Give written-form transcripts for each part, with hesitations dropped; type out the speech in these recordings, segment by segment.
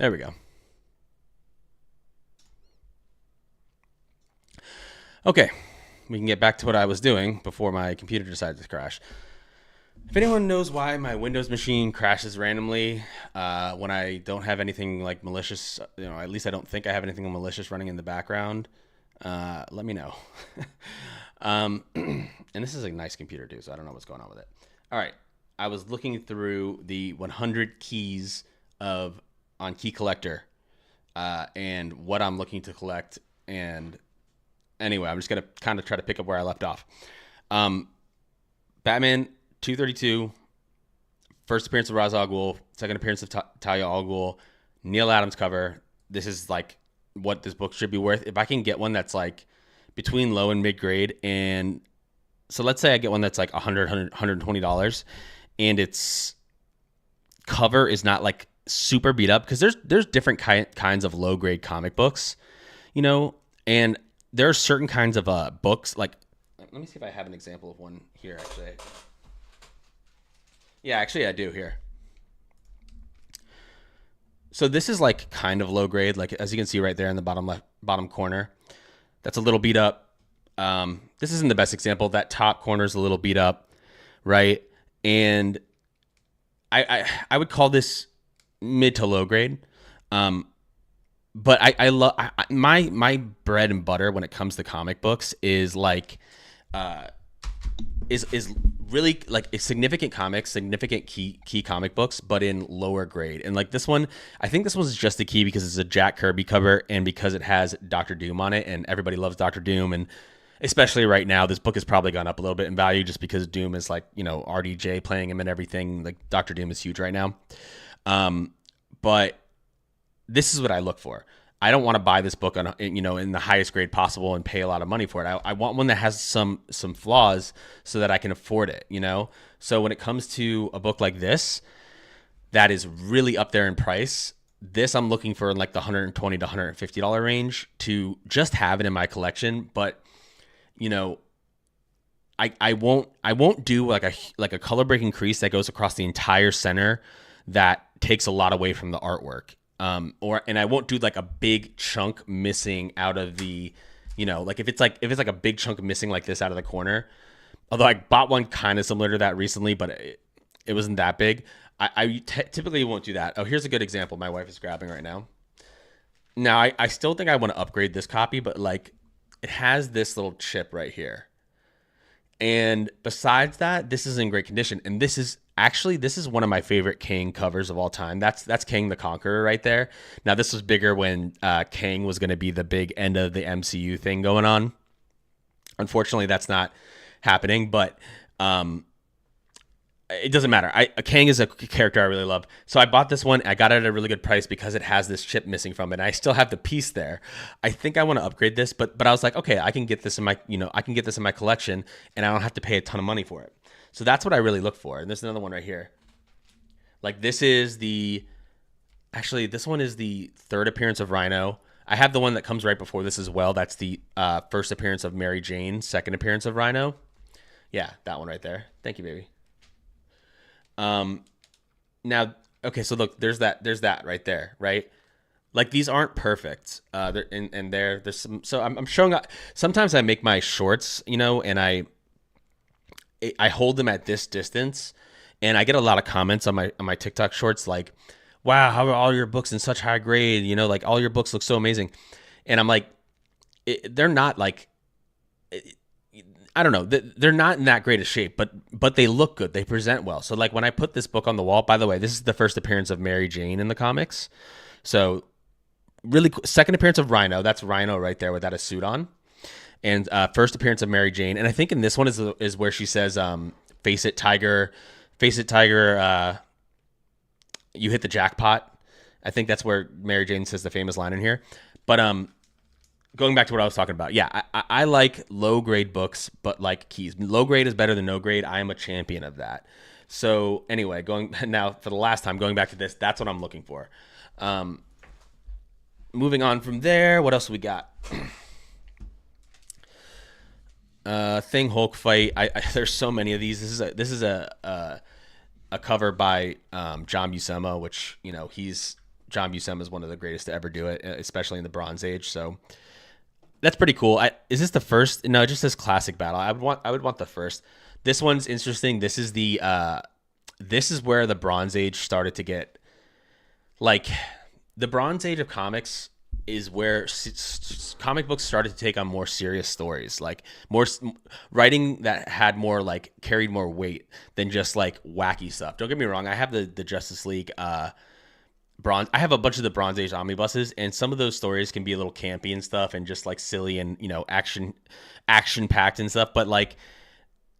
There we go. Okay, we can get back to what I was doing before my computer decided to crash. If anyone knows why my Windows machine crashes randomly when I don't have anything like malicious, at least I don't think I have anything malicious running in the background, let me know. And this is a nice computer too, so I don't know what's going on with it. All right, I was looking through the 100 keys on Key Collector and what I'm looking to collect. And anyway, I'm just gonna kind of try to pick up where I left off. Batman 232, first appearance of Ra's al Ghul, second appearance of Talia al Ghul, Neil Adams cover. This is like what this book should be worth. If I can get one that's like between low and mid grade, and so let's say I get one that's like $120, and its cover is not like super beat up, because there's different kinds of low grade comic books, and there are certain kinds of books. Like, let me see if I have an example of one here. Actually, yeah, actually I do here. So this is like kind of low grade, like as you can see right there in the bottom corner. That's a little beat up. This isn't the best example. That top corner is a little beat up, right? And I would call this mid to low grade. But I love my bread and butter when it comes to comic books is like is really like significant comics, significant key comic books, but in lower grade. And like this one, I think this one's just a key because it's a Jack Kirby cover and because it has Doctor Doom on it, and everybody loves Doctor Doom, and especially right now, this book has probably gone up a little bit in value just because Doom is like, RDJ playing him and everything. Like Doctor Doom is huge right now. But this is what I look for. I don't want to buy this book on, in the highest grade possible and pay a lot of money for it. I want one that has some flaws so that I can afford it, So when it comes to a book like this, that is really up there in price, this I'm looking for in like the $120 to $150 range to just have it in my collection. But, I won't do like a color breaking crease that goes across the entire center that takes a lot away from the artwork. And I won't do like a big chunk missing out of the, like if it's like a big chunk missing like this out of the corner. Although I bought one kind of similar to that recently, but it wasn't that big. I typically won't do that. Oh, here's a good example. My wife is grabbing right now. Now I still think I want to upgrade this copy, but like it has this little chip right here. And besides that, this is in great condition. And this is one of my favorite Kang covers of all time. That's Kang the Conqueror right there. Now, this was bigger when Kang was going to be the big end of the MCU thing going on. Unfortunately, that's not happening, but it doesn't matter. Kang is a character I really love. So I bought this one. I got it at a really good price because it has this chip missing from it. And I still have the piece there. I think I want to upgrade this, but I was like, okay, I can get this in my collection, and I don't have to pay a ton of money for it. So that's what I really look for. And there's another one right here. Like this one is the third appearance of Rhino. I have the one that comes right before this as well. That's the first appearance of Mary Jane, second appearance of Rhino. Yeah, that one right there. Thank you, baby. Now, okay, so look, there's that right there, right? Like these aren't perfect. There's some. So I'm showing. Sometimes I make my shorts, and I hold them at this distance, and I get a lot of comments on my TikTok shorts like, "Wow, how are all your books in such high grade? Like all your books look so amazing," and I'm like, they're not like. I don't know. They're not in that great a shape, but they look good. They present well. So like when I put this book on the wall, by the way, this is the first appearance of Mary Jane in the comics. So really second appearance of Rhino. That's Rhino right there without a suit on. And first appearance of Mary Jane. And I think in this one is where she says, face it, tiger, you hit the jackpot. I think that's where Mary Jane says the famous line in here. But going back to what I was talking about, yeah, I like low-grade books, but like keys. Low grade is better than no grade. I am a champion of that. So anyway, going now for the last time, going back to this, that's what I'm looking for. Moving on from there, what else we got? Thing Hulk fight. There's so many of these. This is a cover by John Buscema, which he's John Buscema is one of the greatest to ever do it, especially in the Bronze Age. So that's pretty cool. Is this the first? No, it just says classic battle. I would want the first. This one's interesting. This is where the Bronze Age started to get like the Bronze Age of comics is where comic books started to take on more serious stories, like more writing that had more like carried more weight than just like wacky stuff. Don't get me wrong. I have the Justice League bronze. I have a bunch of the Bronze Age omnibuses, and some of those stories can be a little campy and stuff, and just like silly and action packed and stuff. But like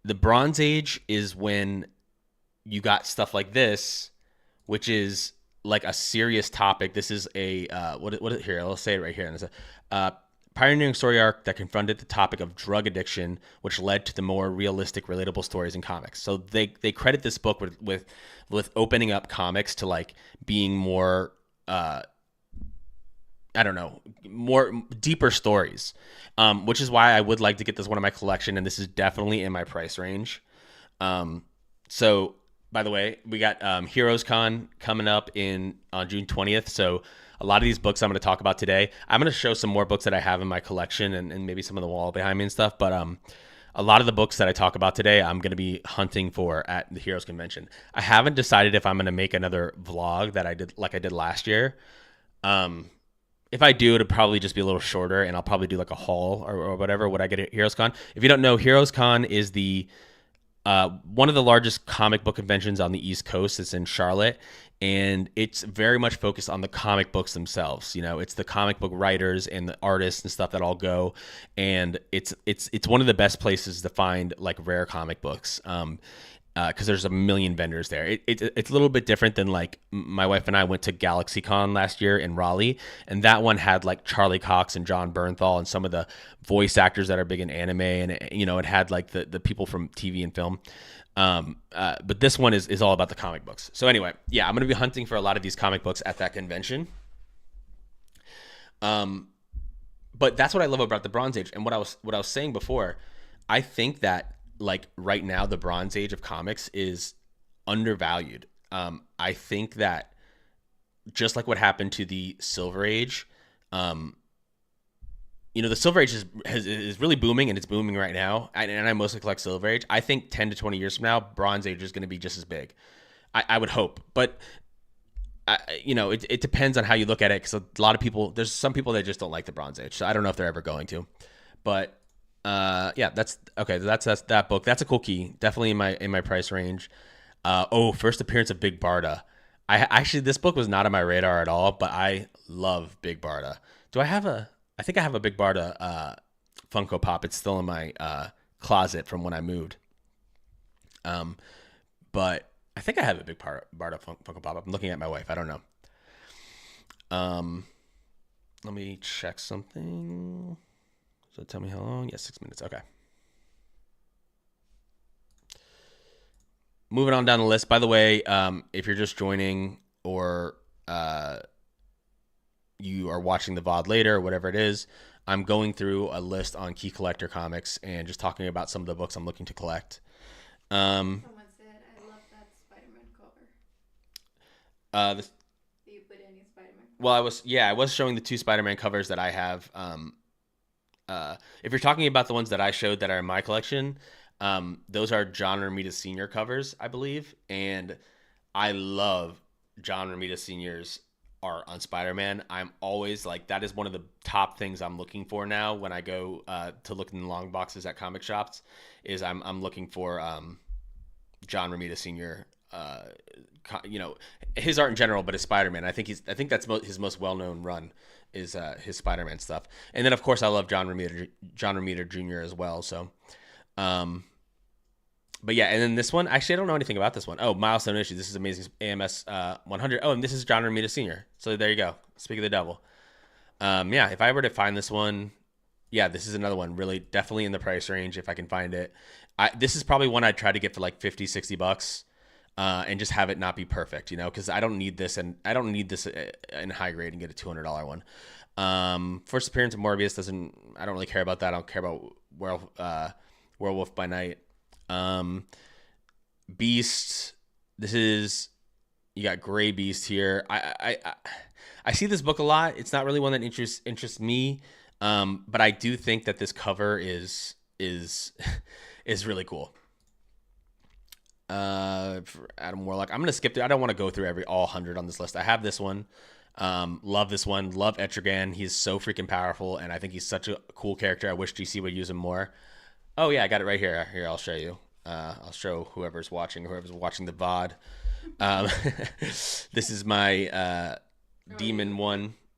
the Bronze Age is when you got stuff like this, which is like a serious topic. This is a here. I'll say it right here. And it's a pioneering story arc that confronted the topic of drug addiction, which led to the more realistic, relatable stories in comics. So they credit this book with opening up comics to like being more I don't know, more deeper stories, which is why I would like to get this one in my collection, and this is definitely in my price range. So by the way, we got Heroes Con coming up on June 20th. So a lot of these books I'm going to talk about today, I'm going to show some more books that I have in my collection and maybe some of the wall behind me and stuff. But a lot of the books that I talk about today, I'm going to be hunting for at the Heroes Convention. I haven't decided if I'm going to make another vlog that I did last year. If I do, it'll probably just be a little shorter, and I'll probably do like a haul or whatever. What I get at Heroes Con. If you don't know, Heroes Con is one of the largest comic book conventions on the East Coast. It's in Charlotte, and it's very much focused on the comic books themselves. It's the comic book writers and the artists and stuff that all go, and it's one of the best places to find like rare comic books. Because there's a million vendors there. It's a little bit different than like my wife and I went to GalaxyCon last year in Raleigh, and that one had like Charlie Cox and John Bernthal and some of the voice actors that are big in anime, and it had like the people from TV and film. But this one is all about the comic books. So anyway, yeah, I'm gonna be hunting for a lot of these comic books at that convention. But that's what I love about the Bronze Age, and what I was saying before. I think that like right now the Bronze Age of comics is undervalued. I think that just like what happened to the Silver Age, the Silver Age is really booming, and it's booming right now. And I mostly collect Silver Age. I think 10 to 20 years from now, Bronze Age is going to be just as big. I would hope, but it depends on how you look at it. Because a lot of people, there's some people that just don't like the Bronze Age. So I don't know if they're ever going to, but yeah, that's okay. That's that book. That's a cool key. Definitely in my price range. First appearance of Big Barda. This book was not on my radar at all, but I love Big Barda. I think I have a Big Barda Funko Pop. It's still in my closet from when I moved. But I think I have a Big Barda Funko Pop. I'm looking at my wife. I don't know. Let me check something. So tell me how long. Yeah, 6 minutes. Okay. Moving on down the list. By the way, if you're just joining or you are watching the VOD later or whatever it is, I'm going through a list on Key Collector Comics and just talking about some of the books I'm looking to collect. Someone said, I love that Spider-Man cover. Do you put any Spider-Man? Well, I was showing the two Spider-Man covers that I have. If you're talking about the ones that I showed that are in my collection, those are John Romita Sr. covers, I believe. And I love John Romita Sr.'s art on Spider-Man. I'm always like, that is one of the top things I'm looking for now when I go to look in the long boxes at comic shops, is I'm looking for John Romita Sr. His art in general, but his Spider-Man. I think that's his most well-known run is his Spider-Man stuff. And then of course I love John Romita Jr. as well. So, but yeah, and then this one, actually I don't know anything about this one. Oh, Milestone Issue. This is Amazing AMS 100. Oh, and this is John Romita Sr. So there you go. Speak of the devil. Yeah, if I were to find this one, yeah, this is another one really definitely in the price range if I can find it. This is probably one I'd try to get for like $50-$60. And just have it not be perfect, because I don't need this, and I don't need this in high grade and get a $200 one. First appearance of Morbius I don't really care about that. I don't care about Werewolf by Night. Beast. This is, You got Gray Beast here. I see this book a lot. It's not really one that interests me, but I do think that this cover is is really cool. For Adam Warlock, I'm gonna skip through. I don't want to go through all 100 on this list. I have this one. Love this one. Love Etrigan. He's so freaking powerful, and I think he's such a cool character. I wish DC would use him more. Oh yeah, I got it right here. Here, I'll show you. I'll show whoever's watching the VOD. This is my demon one.